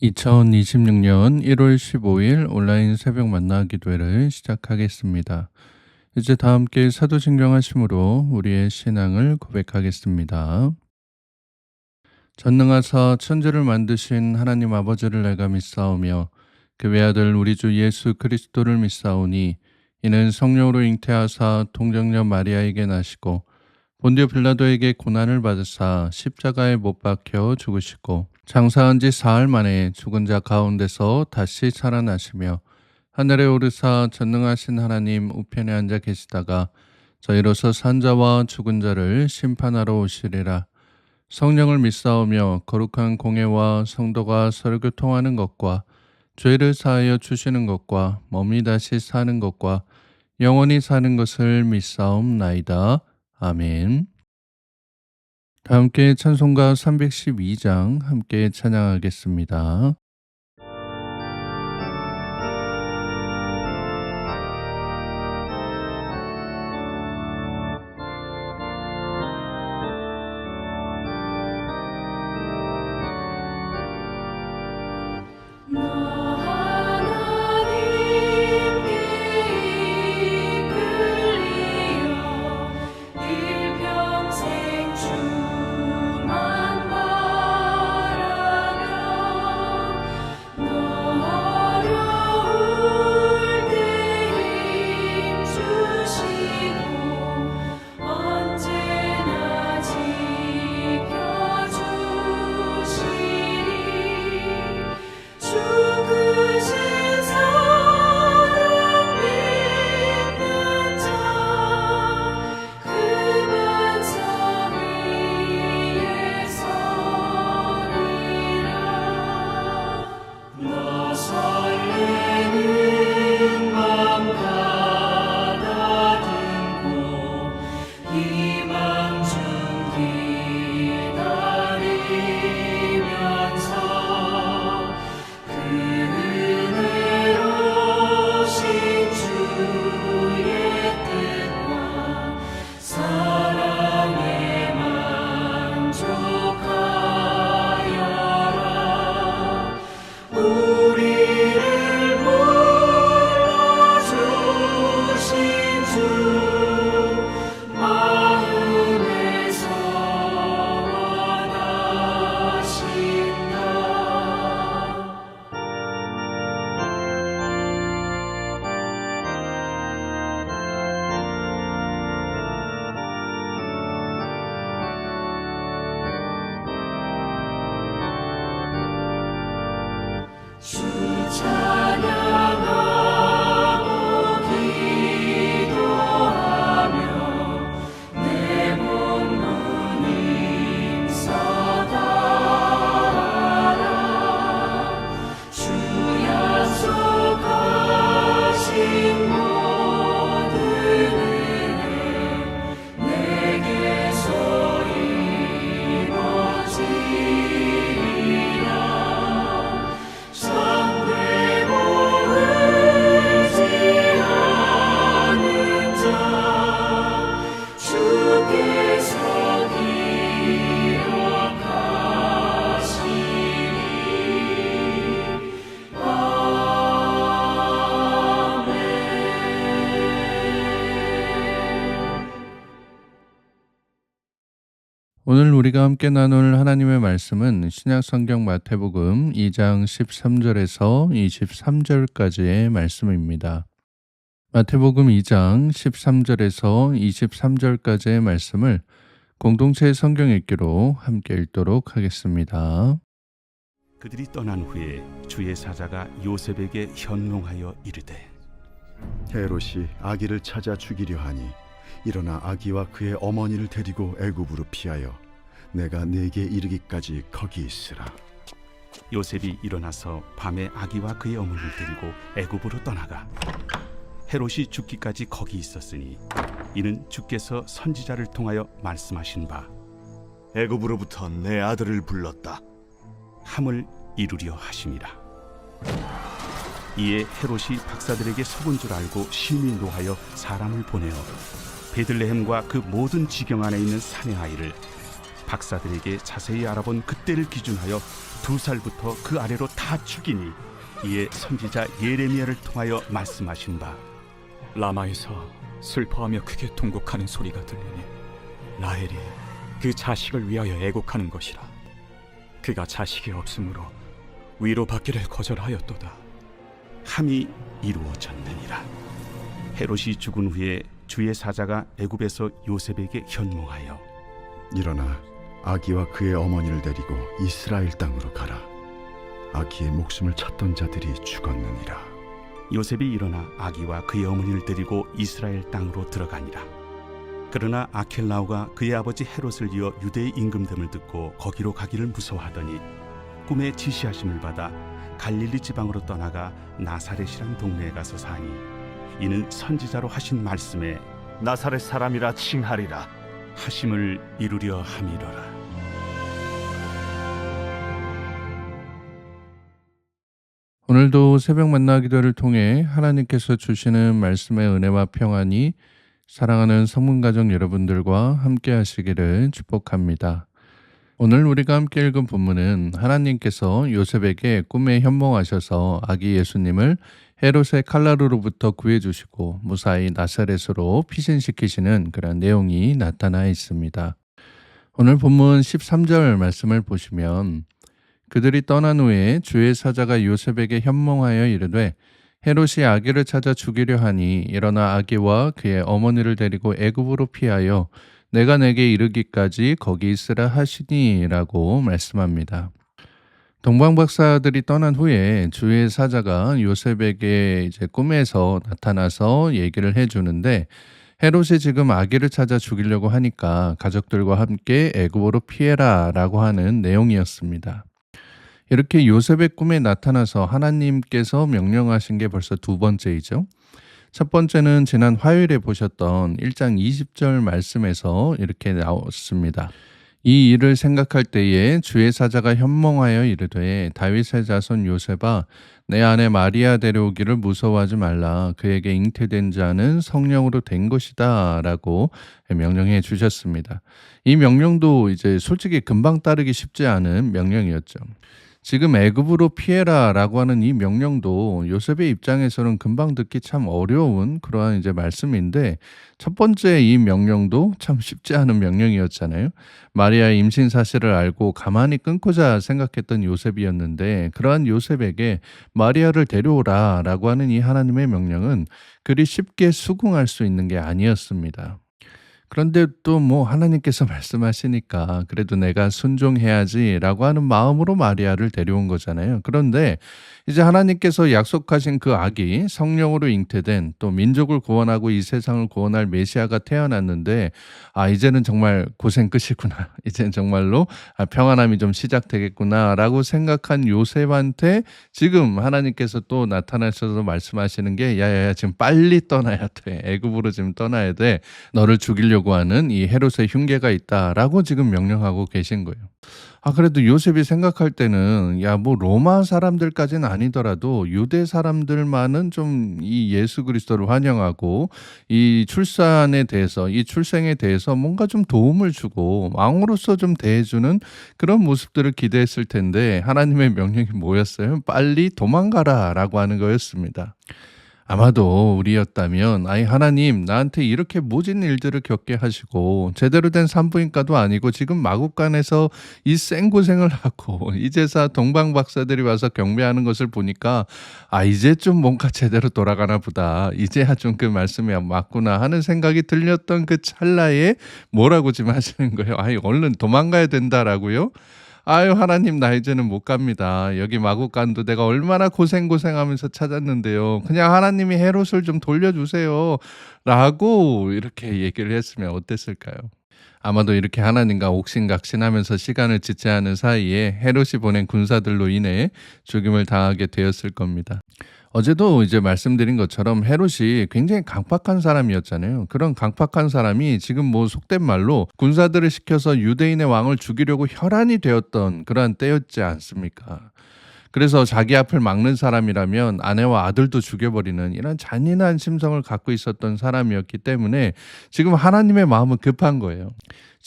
2026년 1월 15일 온라인 새벽 만나 기도회를 시작하겠습니다. 이제 다 함께 사도신경 하심으로 우리의 신앙을 고백하겠습니다. 전능하사 천지를 만드신 하나님 아버지를 내가 믿사오며 그 외아들 우리 주 예수 그리스도를 믿사오니 이는 성령으로 잉태하사 동정녀 마리아에게 나시고 본디오 빌라도에게 고난을 받으사 십자가에 못 박혀 죽으시고 장사한 지 사흘 만에 죽은 자 가운데서 다시 살아나시며 하늘에 오르사 전능하신 하나님 우편에 앉아 계시다가 저희로서 산 자와 죽은 자를 심판하러 오시리라. 성령을 믿사오며 거룩한 공회와 성도가 서로 교통하는 것과 죄를 사하여 주시는 것과 몸이 다시 사는 것과 영원히 사는 것을 믿사옵나이다. 아멘. 다 함께 찬송가 312장 함께 찬양하겠습니다. 오늘 우리가 함께 나눌 하나님의 말씀은 신약성경 마태복음 2장 13절에서 23절까지의 말씀입니다. 마태복음 2장 13절에서 23절까지의 말씀을 공동체 성경 읽기로 함께 읽도록 하겠습니다. 그들이 떠난 후에 주의 사자가 요셉에게 현몽하여 이르되 헤롯이 아기를 찾아 죽이려 하니 일어나 아기와 그의 어머니를 데리고 애굽으로 피하여 내가 네게 이르기까지 거기 있으라. 요셉이 일어나서 밤에 아기와 그의 어머니를 데리고 애굽으로 떠나가 헤롯이 죽기까지 거기 있었으니 이는 주께서 선지자를 통하여 말씀하신 바 애굽으로부터 내 아들을 불렀다 함을 이루려 하심이라. 이에 헤롯이 박사들에게 속은 줄 알고 심히 노하여 사람을 보내어 베들레헴과 그 모든 지경 안에 있는 산의 아이를 박사들에게 자세히 알아본 그때를 기준하여 2살부터 그 아래로 다 죽이니 이에 선지자 예레미야를 통하여 말씀하신 바 라마에서 슬퍼하며 크게 통곡하는 소리가 들리니 라헬이 그 자식을 위하여 애곡하는 것이라. 그가 자식이 없으므로 위로받기를 거절하였도다. 함이 이루어졌느니라. 헤롯이 죽은 후에 주의 사자가 애굽에서 요셉에게 현몽하여 일어나 아기와 그의 어머니를 데리고 이스라엘 땅으로 가라. 아기의 목숨을 찾던 자들이 죽었느니라. 요셉이 일어나 아기와 그의 어머니를 데리고 이스라엘 땅으로 들어가니라. 그러나 아켈라오가 그의 아버지 헤롯을 이어 유대의 임금됨을 듣고 거기로 가기를 무서워하더니 꿈에 지시하심을 받아 갈릴리 지방으로 떠나가 나사렛이란 동네에 가서 사니 이는 선지자로 하신 말씀에 나사렛 사람이라 칭하리라. 하심을 이루려 함이로라. 오늘도 새벽 만나 기도를 통해 하나님께서 주시는 말씀의 은혜와 평안이 사랑하는 성문가족 여러분들과 함께 하시기를 축복합니다. 오늘 우리가 함께 읽은 본문은 하나님께서 요셉에게 꿈에 현몽하셔서 아기 예수님을 헤롯의 칼날로부터 구해주시고 무사히 나사렛으로 피신시키시는 그런 내용이 나타나 있습니다. 오늘 본문 13절 말씀을 보시면 그들이 떠난 후에 주의 사자가 요셉에게 현몽하여 이르되 헤롯이 아기를 찾아 죽이려 하니 일어나 아기와 그의 어머니를 데리고 애굽으로 피하여 내가 내게 이르기까지 거기 있으라 하시니 라고 말씀합니다. 동방박사들이 떠난 후에 주의 사자가 요셉에게 이제 꿈에서 나타나서 얘기를 해주는데 헤롯이 지금 아기를 찾아 죽이려고 하니까 가족들과 함께 애굽으로 피해라 라고 하는 내용이었습니다. 이렇게 요셉의 꿈에 나타나서 하나님께서 명령하신 게 벌써 두 번째이죠. 첫 번째는 지난 화요일에 보셨던 1장 20절 말씀에서 이렇게 나왔습니다. 이 일을 생각할 때에 주의 사자가 현몽하여 이르되 다윗의 자손 요셉아 내 아내 마리아 데려오기를 무서워하지 말라. 그에게 잉태된 자는 성령으로 된 것이다 라고 명령해 주셨습니다. 이 명령도 이제 솔직히 금방 따르기 쉽지 않은 명령이었죠. 지금 애굽으로 피해라 라고 하는 이 명령도 요셉의 입장에서는 금방 듣기 참 어려운 그러한 이제 말씀인데 첫 번째 이 명령도 참 쉽지 않은 명령이었잖아요. 마리아의 임신 사실을 알고 가만히 끊고자 생각했던 요셉이었는데 그러한 요셉에게 마리아를 데려오라 라고 하는 이 하나님의 명령은 그리 쉽게 수긍할 수 있는 게 아니었습니다. 그런데 또 뭐 하나님께서 말씀하시니까 그래도 내가 순종해야지 라고 하는 마음으로 마리아를 데려온 거잖아요. 그런데 이제 하나님께서 약속하신 그 아기 성령으로 잉태된 또 민족을 구원하고 이 세상을 구원할 메시아가 태어났는데 이제는 정말 고생 끝이구나. 이제는 정말로 평안함이 좀 시작되겠구나 라고 생각한 요셉한테 지금 하나님께서 또 나타나셔서 말씀하시는 게 야야야 지금 빨리 떠나야 돼. 애굽으로 지금 떠나야 돼. 너를 죽이려고 하는 이 헤롯의 흉계가 있다라고 지금 명령하고 계신 거예요. 그래도 요셉이 생각할 때는 뭐 로마 사람들까지는 아니더라도 유대 사람들만은 좀 이 예수 그리스도를 환영하고 이 출산에 대해서 이 출생에 대해서 뭔가 좀 도움을 주고 왕으로서 좀 대해주는 그런 모습들을 기대했을 텐데 하나님의 명령이 뭐였어요? 빨리 도망가라 라고 하는 거였습니다. 아마도 우리였다면 하나님 나한테 이렇게 모진 일들을 겪게 하시고 제대로 된 산부인과도 아니고 지금 마국간에서 이 생고생을 하고 이제서 동방박사들이 와서 경배하는 것을 보니까 이제 좀 뭔가 제대로 돌아가나 보다. 이제야 좀 그 말씀이 맞구나 하는 생각이 들렸던 그 찰나에 뭐라고 지금 하시는 거예요? 얼른 도망가야 된다라고요? 하나님 나 이제는 못 갑니다. 여기 마국간도 내가 얼마나 고생하면서 찾았는데요. 그냥 하나님이 헤롯을 좀 돌려주세요. 라고 이렇게 얘기를 했으면 어땠을까요? 아마도 이렇게 하나님과 옥신각신하면서 시간을 지체하는 사이에 헤롯이 보낸 군사들로 인해 죽임을 당하게 되었을 겁니다. 어제도 이제 말씀드린 것처럼 헤롯이 굉장히 강팍한 사람이었잖아요. 그런 강팍한 사람이 지금 뭐 속된 말로 군사들을 시켜서 유대인의 왕을 죽이려고 혈안이 되었던 그러한 때였지 않습니까? 그래서 자기 앞을 막는 사람이라면 아내와 아들도 죽여버리는 이런 잔인한 심성을 갖고 있었던 사람이었기 때문에 지금 하나님의 마음은 급한 거예요.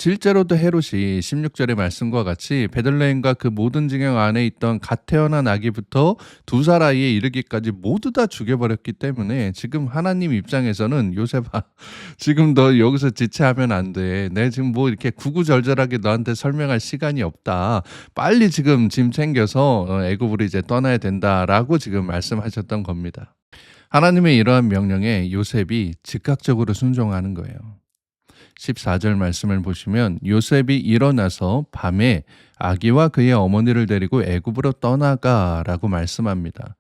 실제로도 헤롯이 16절의 말씀과 같이 베들레헴과 그 모든 지경 안에 있던 갓 태어난 아기부터 2살 아이에 이르기까지 모두 다 죽여버렸기 때문에 지금 하나님 입장에서는 요셉아, 지금 너 여기서 지체하면 안 돼. 내 지금 뭐 이렇게 구구절절하게 너한테 설명할 시간이 없다. 빨리 지금 짐 챙겨서 애굽으로 이제 떠나야 된다라고 지금 말씀하셨던 겁니다. 하나님의 이러한 명령에 요셉이 즉각적으로 순종하는 거예요. 14절 말씀을 보시면 요셉이 일어나서 밤에 아기와 그의 어머니를 데리고 애굽으로 떠나가라고 말씀합니다.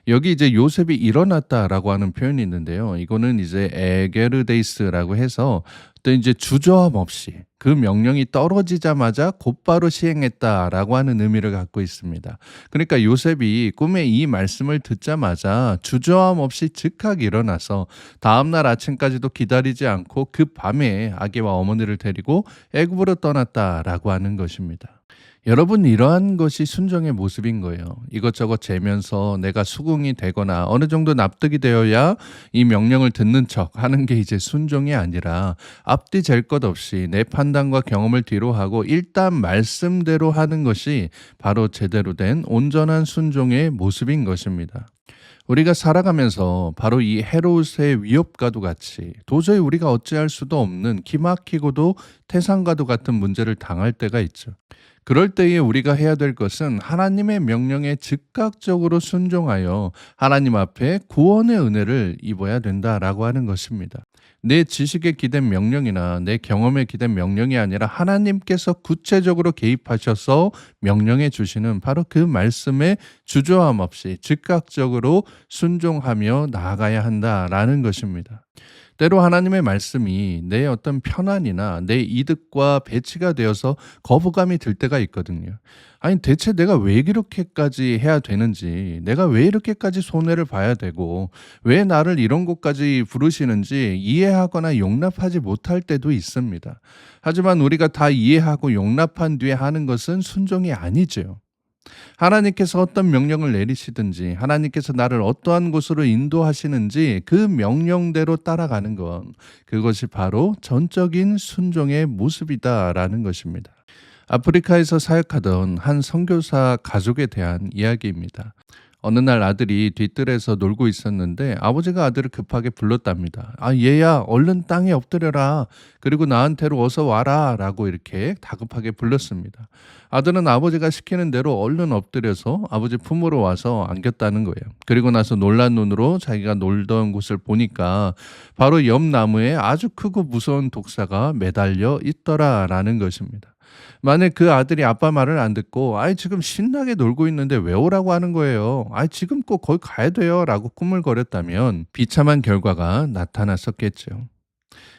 여기 이제 요셉이 일어났다라고 하는 표현이 있는데요. 이거는 이제 에게르데이스라고 해서 또 이제 주저함 없이 그 명령이 떨어지자마자 곧바로 시행했다라고 하는 의미를 갖고 있습니다. 그러니까 요셉이 꿈에 이 말씀을 듣자마자 주저함 없이 즉각 일어나서 다음날 아침까지도 기다리지 않고 그 밤에 아기와 어머니를 데리고 애굽으로 떠났다라고 하는 것입니다. 여러분, 이러한 것이 순종의 모습인 거예요. 이것저것 재면서 내가 수긍이 되거나 어느 정도 납득이 되어야 이 명령을 듣는 척 하는 게 이제 순종이 아니라 앞뒤 잴 것 없이 내 판단과 경험을 뒤로 하고 일단 말씀대로 하는 것이 바로 제대로 된 온전한 순종의 모습인 것입니다. 우리가 살아가면서 바로 이 헤롯의 위협과도 같이 도저히 우리가 어찌할 수도 없는 기막히고도 태산과도 같은 문제를 당할 때가 있죠. 그럴 때에 우리가 해야 될 것은 하나님의 명령에 즉각적으로 순종하여 하나님 앞에 구원의 은혜를 입어야 된다라고 하는 것입니다. 내 지식에 기댄 명령이나 내 경험에 기댄 명령이 아니라 하나님께서 구체적으로 개입하셔서 명령해 주시는 바로 그 말씀에 주저함 없이 즉각적으로 순종하며 나아가야 한다라는 것입니다. 때로 하나님의 말씀이 내 어떤 편안이나 내 이득과 배치가 되어서 거부감이 들 때가 있거든요. 아니, 대체 내가 왜 이렇게까지 해야 되는지, 내가 왜 이렇게까지 손해를 봐야 되고, 왜 나를 이런 곳까지 부르시는지 이해하거나 용납하지 못할 때도 있습니다. 하지만 우리가 다 이해하고 용납한 뒤에 하는 것은 순종이 아니죠. 하나님께서 어떤 명령을 내리시든지 하나님께서 나를 어떠한 곳으로 인도하시는지 그 명령대로 따라가는 것, 그것이 바로 전적인 순종의 모습이다라는 것입니다. 아프리카에서 사역하던 한 선교사 가족에 대한 이야기입니다. 어느 날 아들이 뒤뜰에서 놀고 있었는데 아버지가 아들을 급하게 불렀답니다. 아, 얘야, 얼른 땅에 엎드려라. 그리고 나한테로 어서 와라. 라고 이렇게 다급하게 불렀습니다. 아들은 아버지가 시키는 대로 얼른 엎드려서 아버지 품으로 와서 안겼다는 거예요. 그리고 나서 놀란 눈으로 자기가 놀던 곳을 보니까 바로 옆 나무에 아주 크고 무서운 독사가 매달려 있더라라는 것입니다. 만약 그 아들이 아빠 말을 안 듣고 아이 지금 신나게 놀고 있는데 왜 오라고 하는 거예요? 아이 지금 꼭 거기 가야 돼요 라고 꾸물거렸다면 비참한 결과가 나타났었겠죠.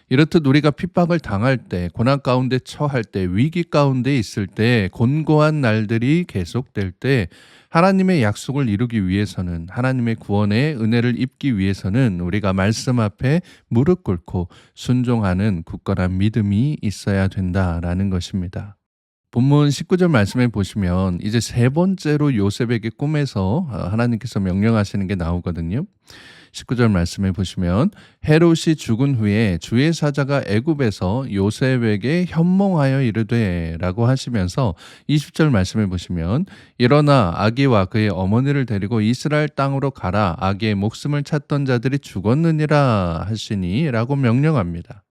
이렇듯 우리가 핍박을 당할 때, 고난 가운데 처할 때, 위기 가운데 있을 때, 곤고한 날들이 계속될 때 하나님의 약속을 이루기 위해서는, 하나님의 구원의 은혜를 입기 위해서는 우리가 말씀 앞에 무릎 꿇고 순종하는 굳건한 믿음이 있어야 된다라는 것입니다. 본문 19절 말씀에 보시면 이제 세 번째로 요셉에게 꿈에서 하나님께서 명령하시는 게 나오거든요. 19절 말씀에 보시면 헤롯이 죽은 후에 주의 사자가 애굽에서 요셉에게 현몽하여 이르되 라고 하시면서 20절 말씀에 보시면 일어나 아기와 그의 어머니를 데리고 이스라엘 땅으로 가라. 아기의 목숨을 찾던 자들이 죽었느니라 하시니 라고 명령합니다.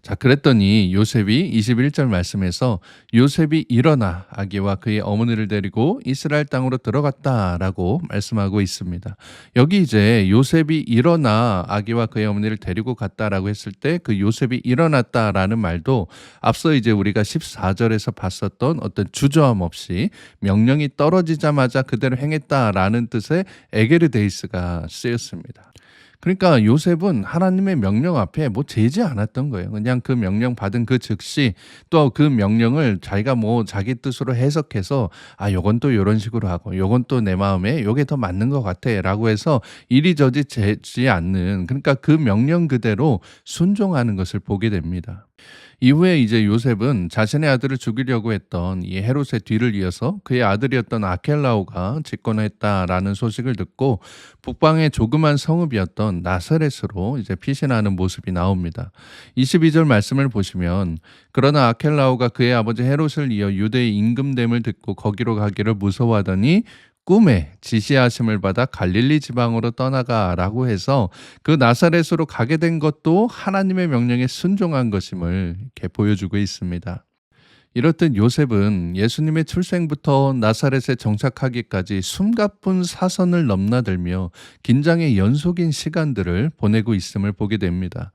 자, 그랬더니 요셉이 21절 말씀에서 요셉이 일어나 아기와 그의 어머니를 데리고 이스라엘 땅으로 들어갔다라고 말씀하고 있습니다. 여기 이제 요셉이 일어나 아기와 그의 어머니를 데리고 갔다라고 했을 때 그 요셉이 일어났다라는 말도 앞서 이제 우리가 14절에서 봤었던 어떤 주저함 없이 명령이 떨어지자마자 그대로 행했다라는 뜻의 에게르데이스가 쓰였습니다. 그러니까 요셉은 하나님의 명령 앞에 뭐 재지 않았던 거예요. 그냥 그 명령 받은 그 즉시 또 그 명령을 자기가 뭐 자기 뜻으로 해석해서 아, 요건 또 요런 식으로 하고 요건 또 내 마음에 요게 더 맞는 것 같아 라고 해서 이리저리 재지 않는, 그러니까 그 명령 그대로 순종하는 것을 보게 됩니다. 이후에 이제 요셉은 자신의 아들을 죽이려고 했던 이 헤롯의 뒤를 이어서 그의 아들이었던 아켈라오가 집권했다라는 소식을 듣고 북방의 조그만 성읍이었던 나사렛으로 이제 피신하는 모습이 나옵니다. 22절 말씀을 보시면 그러나 아켈라오가 그의 아버지 헤롯을 이어 유대의 임금됨을 듣고 거기로 가기를 무서워하더니 꿈에 지시하심을 받아 갈릴리 지방으로 떠나가라고 해서 그 나사렛으로 가게 된 것도 하나님의 명령에 순종한 것임을 이렇게 보여주고 있습니다. 이렇듯 요셉은 예수님의 출생부터 나사렛에 정착하기까지 숨가쁜 사선을 넘나들며 긴장의 연속인 시간들을 보내고 있음을 보게 됩니다.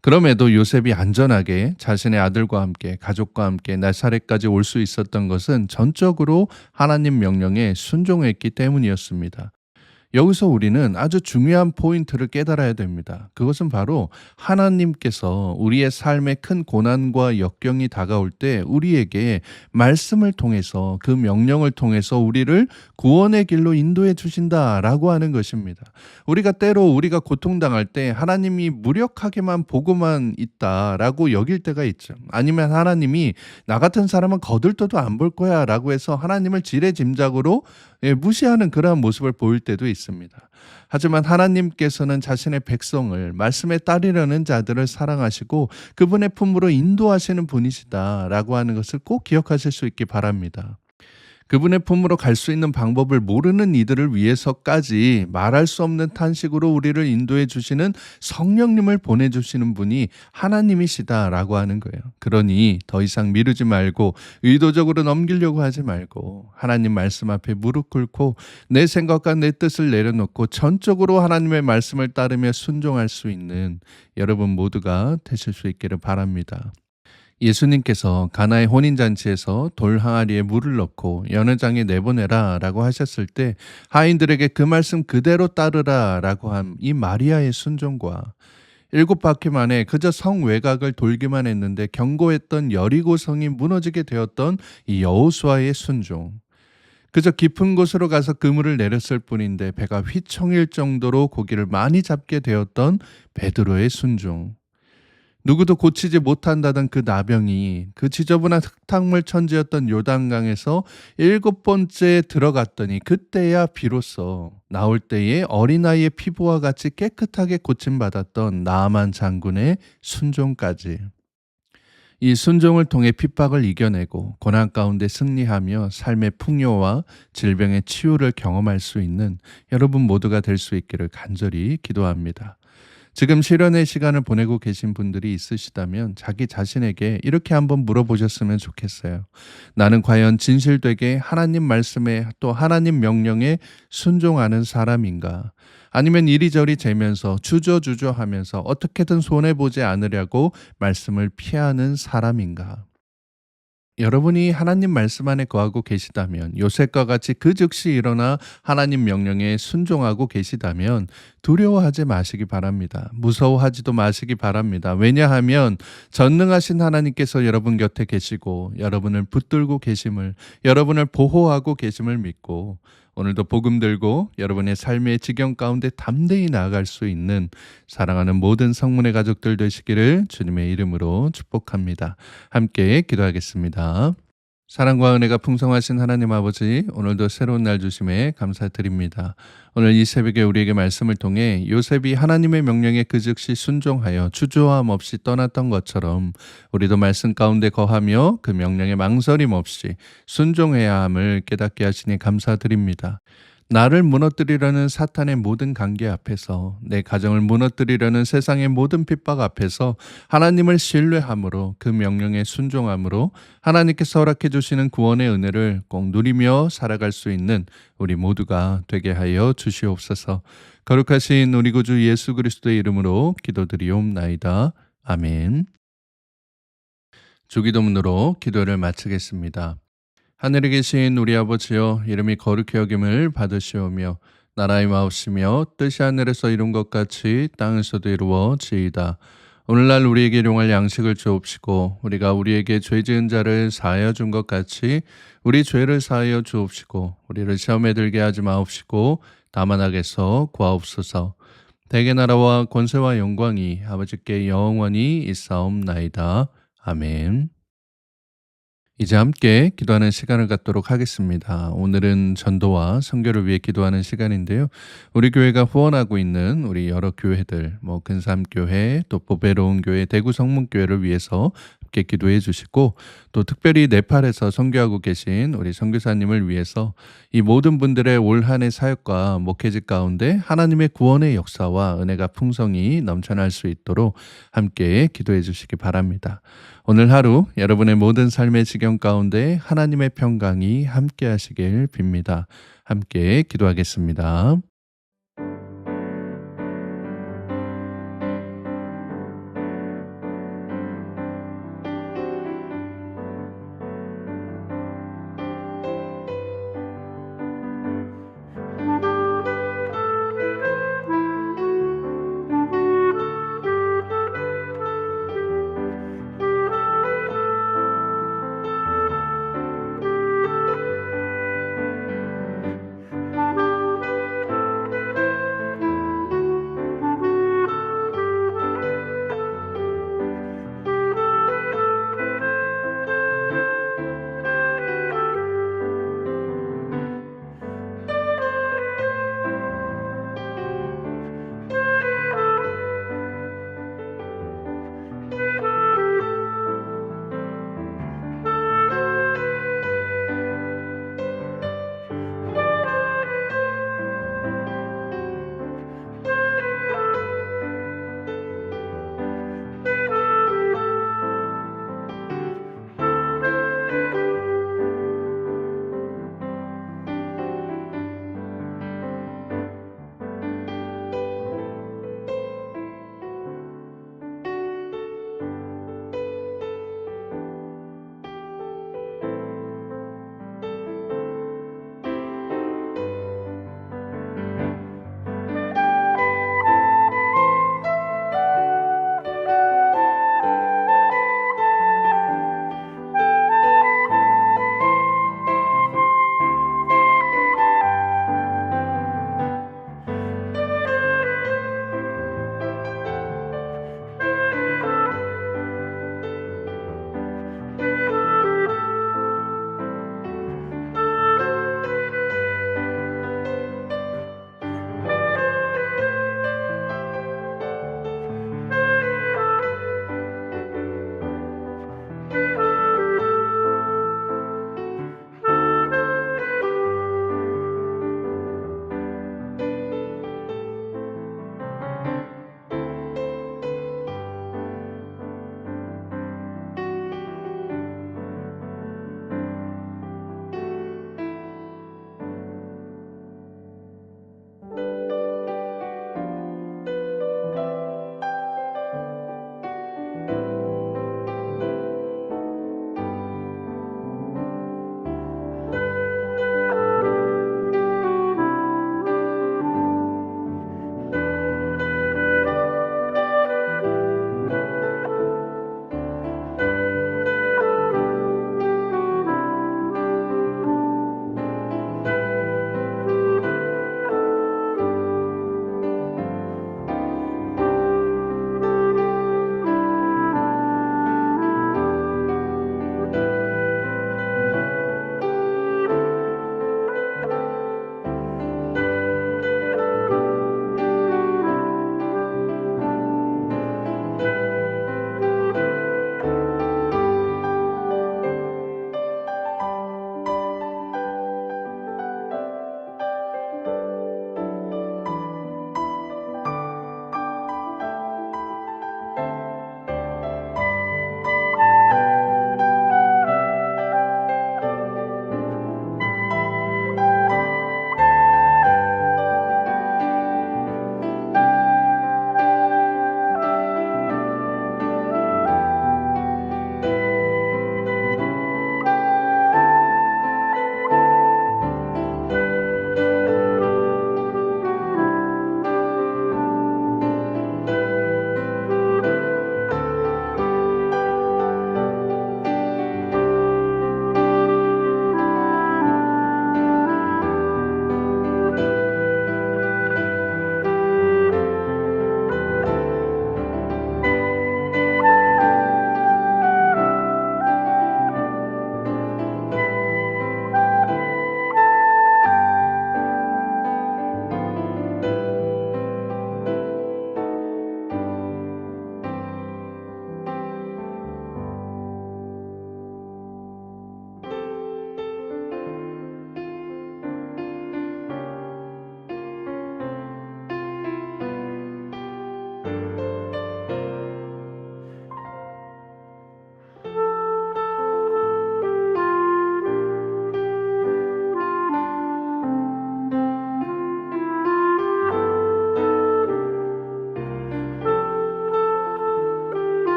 그럼에도 요셉이 안전하게 자신의 아들과 함께 가족과 함께 나사렛까지 올 수 있었던 것은 전적으로 하나님 명령에 순종했기 때문이었습니다. 여기서 우리는 아주 중요한 포인트를 깨달아야 됩니다. 그것은 바로 하나님께서 우리의 삶에 큰 고난과 역경이 다가올 때 우리에게 말씀을 통해서 그 명령을 통해서 우리를 구원의 길로 인도해 주신다라고 하는 것입니다. 우리가 때로 우리가 고통당할 때 하나님이 무력하게만 보고만 있다라고 여길 때가 있죠. 아니면 하나님이 나 같은 사람은 거들떠도 안 볼 거야 라고 해서 하나님을 지레짐작으로 무시하는 그러한 모습을 보일 때도 있습니다. 하지만 하나님께서는 자신의 백성을 말씀에 따르려는 자들을 사랑하시고 그분의 품으로 인도하시는 분이시다라고 하는 것을 꼭 기억하실 수 있기 바랍니다. 그분의 품으로 갈 수 있는 방법을 모르는 이들을 위해서까지 말할 수 없는 탄식으로 우리를 인도해 주시는 성령님을 보내주시는 분이 하나님이시다라고 하는 거예요. 그러니 더 이상 미루지 말고 의도적으로 넘기려고 하지 말고 하나님 말씀 앞에 무릎 꿇고 내 생각과 내 뜻을 내려놓고 전적으로 하나님의 말씀을 따르며 순종할 수 있는 여러분 모두가 되실 수 있기를 바랍니다. 예수님께서 가나의 혼인잔치에서 돌 항아리에 물을 넣고 연회장에 내보내라 라고 하셨을 때 하인들에게 그 말씀 그대로 따르라 라고 한 이 마리아의 순종과 7바퀴 만에 그저 성 외곽을 돌기만 했는데 견고했던 여리고 성이 무너지게 되었던 이 여호수아의 순종, 그저 깊은 곳으로 가서 그물을 내렸을 뿐인데 배가 휘청일 정도로 고기를 많이 잡게 되었던 베드로의 순종, 누구도 고치지 못한다던 그 나병이 그 지저분한 흙탕물 천지였던 요단강에서 7번째 들어갔더니 그때야 비로소 나올 때에 어린아이의 피부와 같이 깨끗하게 고침받았던 나아만 장군의 순종까지. 이 순종을 통해 핍박을 이겨내고 고난 가운데 승리하며 삶의 풍요와 질병의 치유를 경험할 수 있는 여러분 모두가 될 수 있기를 간절히 기도합니다. 지금 실현의 시간을 보내고 계신 분들이 있으시다면 자기 자신에게 이렇게 한번 물어보셨으면 좋겠어요. 나는 과연 진실되게 하나님 말씀에 또 하나님 명령에 순종하는 사람인가? 아니면 이리저리 재면서 주저주저하면서 어떻게든 손해보지 않으려고 말씀을 피하는 사람인가? 여러분이 하나님 말씀 안에 거하고 계시다면, 요셉과 같이 그 즉시 일어나 하나님 명령에 순종하고 계시다면 두려워하지 마시기 바랍니다. 무서워하지도 마시기 바랍니다. 왜냐하면 전능하신 하나님께서 여러분 곁에 계시고 여러분을 붙들고 계심을, 여러분을 보호하고 계심을 믿고 오늘도 복음 들고 여러분의 삶의 지경 가운데 담대히 나아갈 수 있는 사랑하는 모든 성문의 가족들 되시기를 주님의 이름으로 축복합니다. 함께 기도하겠습니다. 사랑과 은혜가 풍성하신 하나님 아버지, 오늘도 새로운 날 주심에 감사드립니다. 오늘 이 새벽에 우리에게 말씀을 통해 요셉이 하나님의 명령에 그 즉시 순종하여 주저함 없이 떠났던 것처럼 우리도 말씀 가운데 거하며 그 명령에 망설임 없이 순종해야 함을 깨닫게 하시니 감사드립니다. 나를 무너뜨리려는 사탄의 모든 관계 앞에서, 내 가정을 무너뜨리려는 세상의 모든 핍박 앞에서 하나님을 신뢰함으로 그 명령에 순종함으로 하나님께서 허락해 주시는 구원의 은혜를 꼭 누리며 살아갈 수 있는 우리 모두가 되게 하여 주시옵소서. 거룩하신 우리 구주 예수 그리스도의 이름으로 기도드리옵나이다. 아멘. 주기도문으로 기도를 마치겠습니다. 하늘에 계신 우리 아버지여, 이름이 거룩히 여김을 받으시오며 나라의 마옵시며 뜻이 하늘에서 이룬 것 같이 땅에서도 이루어지이다. 오늘날 우리에게 일용할 양식을 주옵시고 우리가 우리에게 죄 지은 자를 사하여 준 것 같이 우리 죄를 사하여 주옵시고 우리를 시험에 들게 하지 마옵시고 다만 악에서 구하옵소서. 대개 나라와 권세와 영광이 아버지께 영원히 있사옵나이다. 아멘. 이제 함께 기도하는 시간을 갖도록 하겠습니다. 오늘은 전도와 선교를 위해 기도하는 시간인데요. 우리 교회가 후원하고 있는 우리 여러 교회들, 근삼교회, 또 보배로운 교회, 대구 성문교회를 위해서 함께 기도해 주시고, 또 특별히 네팔에서 선교하고 계신 우리 선교사님을 위해서 이 모든 분들의 올 한 해 사역과 목회직 가운데 하나님의 구원의 역사와 은혜가 풍성히 넘쳐날 수 있도록 함께 기도해 주시기 바랍니다. 오늘 하루 여러분의 모든 삶의 지경 가운데 하나님의 평강이 함께 하시길 빕니다. 함께 기도하겠습니다.